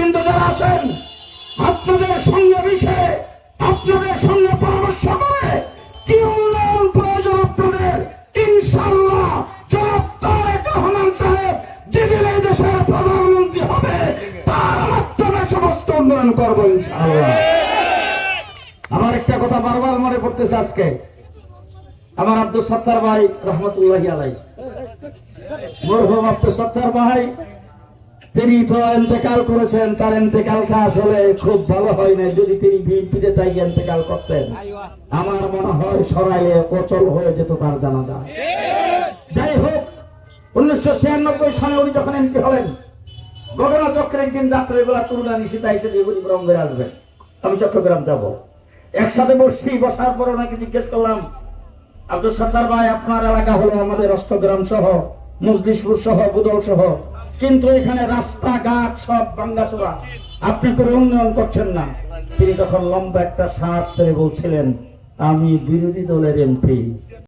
নেতৃবৃন্দ যারা আছেন, আপনাদের সঙ্গে মিশে, আপনাদের সঙ্গে পরামর্শ করে কি উন্নয়ন প্রয়োজন আপনাদের, ইনশাআল্লাহ জনাব তারেক রহমান সাহেব যেদিন এই দেশের প্রধানমন্ত্রী হবে তার মাধ্যমে সমস্ত উন্নয়ন করবো ইনশাআল্লাহ। আমার একটা কথা বারবার মনে পড়তেছে আজকে, আমার আব্দুল সত্তার ভাই রহমতুল্লাহি আলাইহি, মরহুম আব্দুল সত্তার ভাই, তিনি তো ইন্তেকাল করেছেন। তার ইন্তেকালটা আসলে খুব ভালো হয় না। যদি তিনি বিএনপিতে তাই ইন্তেকাল করতেন, আমার মনে হয় সরাইলে অচল হয়ে যেত তার জানাজা। যাই হোক, 1996 সালে উনি যখন এমপি হলেন, ঘটনা চক্রে একদিন রাত্রেবেলা তুলনা নিশিতা হিসেবে রঙ্গের আসবেন, আমি চট্টগ্রাম যাব। একসাথে বসছি, বসার পর ওনাকে জিজ্ঞেস করলাম, আব্দুল সত্তার ভাই, আপনার এলাকা হলো আমাদের অষ্টগ্রাম সহ, মজলিশপুর সহ, বুদল সহ, কিন্তু এখানে রাস্তাঘাট সব ভাঙ্গাচোরা, আপনি কোনো উন্নয়ন করছেন না। তিনি তখন লম্বা একটা শ্বাস ছেড়ে বলছিলেন, আমি বিরোধী দলের এমপি,